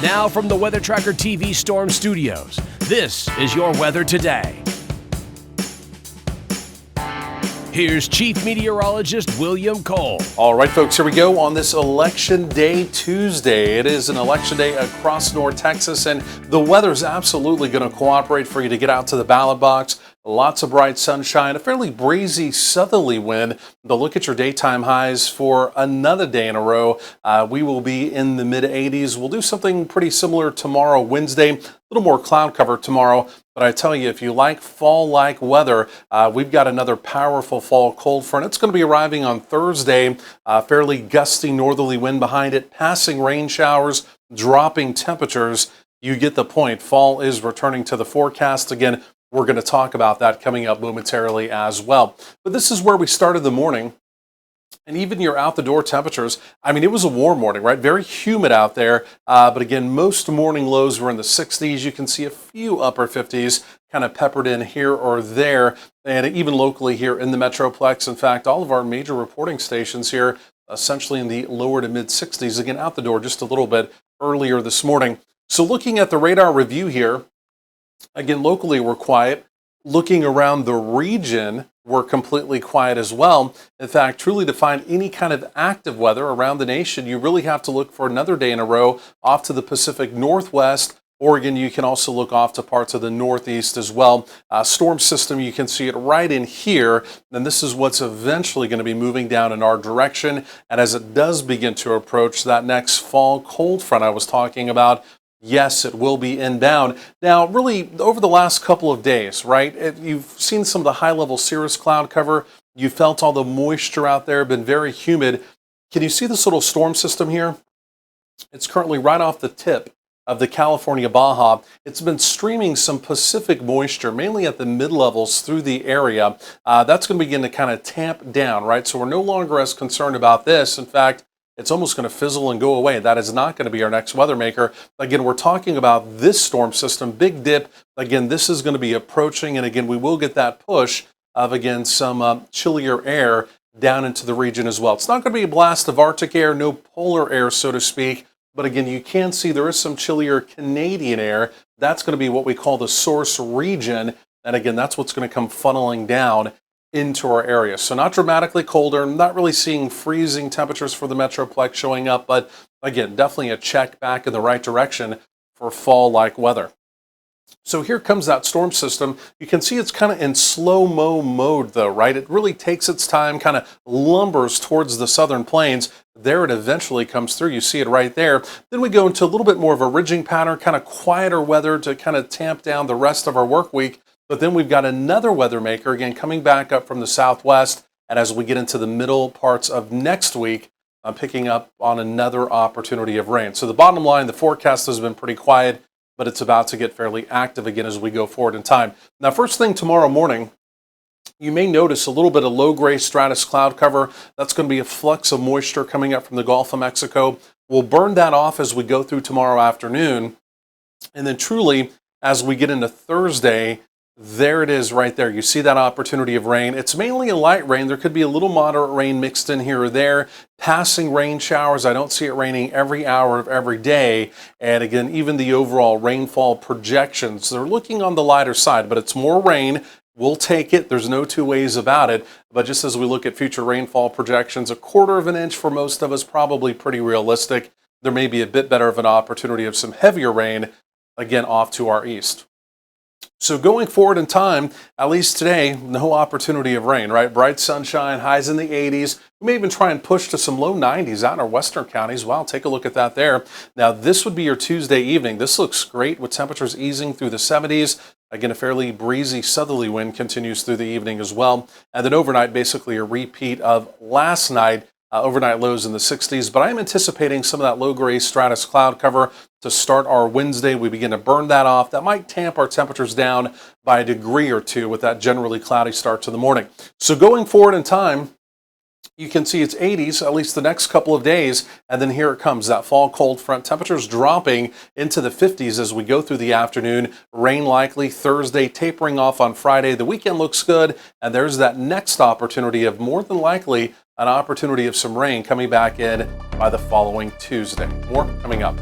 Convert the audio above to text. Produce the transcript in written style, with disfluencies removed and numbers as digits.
Now from the Weather Tracker TV Storm Studios, this is your weather today. Here's Chief Meteorologist William Cole. All right, folks, here we go on this Election Day Tuesday. It is an election day across North Texas, and the weather's absolutely going to cooperate for you to get out to the ballot box. Lots of bright sunshine, a fairly breezy southerly wind. But look at your daytime highs for another day in a row. We will be in the mid-80s. We'll do something pretty similar tomorrow, Wednesday. A little more cloud cover tomorrow. But I tell you, if you like fall-like weather, we've got another powerful fall cold front. It's going to be arriving on Thursday. Fairly gusty northerly wind behind it, passing rain showers, dropping temperatures. You get the point. Fall is returning to the forecast again. We're going to talk about that coming up momentarily as well. But this is where we started the morning. And even your out-the-door temperatures, I mean, it was a warm morning, right? Very humid out there. But again, most morning lows were in the 60s. You can see a few upper 50s kind of peppered in here or there. And even locally here in the Metroplex. In fact, all of our major reporting stations here, essentially in the lower to mid 60s. Again, out the door just a little bit earlier this morning. So looking at the radar review here, again, locally we're quiet. Looking around the region, we're completely quiet as well. In fact, truly to find any kind of active weather around the nation, you really have to look for another day in a row off to the Pacific Northwest. Oregon, you can also look off to parts of the Northeast as well. Storm system, you can see it right in here. And this is what's eventually going to be moving down in our direction. And as it does begin to approach that next fall cold front I was talking about, yes, it will be inbound. Now, really, over the last couple of days, right, you've seen some of the high-level cirrus cloud cover. You felt all the moisture out there, been very humid. Can you see this little storm system here? It's currently right off the tip of the California Baja. It's been streaming some Pacific moisture, mainly at the mid-levels through the area. That's going to begin to kind of tamp down, right? So we're no longer as concerned about this. In fact, it's almost going to fizzle and go away. That is not going to be our next weather maker. Again, we're talking about this storm system, big dip. Again, this is going to be approaching, and again, we will get that push of, again, some chillier air down into the region as well. It's not going to be a blast of Arctic air, no polar air, so to speak. But again, you can see there is some chillier Canadian air. That's going to be what we call the source region. And again, that's what's going to come funneling down into our area. So not dramatically colder, not really seeing freezing temperatures for the Metroplex showing up, but again, definitely a check back in the right direction for fall-like weather. So here comes that storm system. You can see it's kind of in slow-mo mode though, right? It really takes its time, kind of lumbers towards the southern plains. There it eventually comes through. You see it right there. Then we go into a little bit more of a ridging pattern, kind of quieter weather to kind of tamp down the rest of our work week. But then we've got another weather maker, again, coming back up from the southwest. And as we get into the middle parts of next week, I'm picking up on another opportunity of rain. So the bottom line, the forecast has been pretty quiet, but it's about to get fairly active again as we go forward in time. Now, first thing tomorrow morning, you may notice a little bit of low-grade stratus cloud cover. That's going to be a flux of moisture coming up from the Gulf of Mexico. We'll burn that off as we go through tomorrow afternoon. And then truly, as we get into Thursday, there it is right there. You see that opportunity of rain. It's mainly a light rain. There could be a little moderate rain mixed in here or there. Passing rain showers. I don't see it raining every hour of every day. And again, even the overall rainfall projections, they're looking on the lighter side, but it's more rain. We'll take it. There's no two ways about it. But just as we look at future rainfall projections, 1/4 of an inch for most of us, probably pretty realistic. There may be a bit better of an opportunity of some heavier rain, again, off to our east. So going forward in time, at least today, no opportunity of rain, right? Bright sunshine, highs in the 80s. We may even try and push to some low 90s out in our western counties. Wow, take a look at that there. Now, this would be your Tuesday evening. This looks great with temperatures easing through the 70s. Again, a fairly breezy southerly wind continues through the evening as well. And then overnight, basically a repeat of last night. Overnight lows in the 60s, but I'm anticipating some of that low-grade stratus cloud cover to start our Wednesday. We begin to burn that off. That might tamp our temperatures down by a degree or two with that generally cloudy start to the morning. So going forward in time, you can see it's 80s, at least the next couple of days, and then here it comes, that fall cold front. Temperatures dropping into the 50s as we go through the afternoon. Rain likely Thursday, tapering off on Friday. The weekend looks good, and there's that next opportunity of more than likely an opportunity of some rain coming back in by the following Tuesday. More coming up.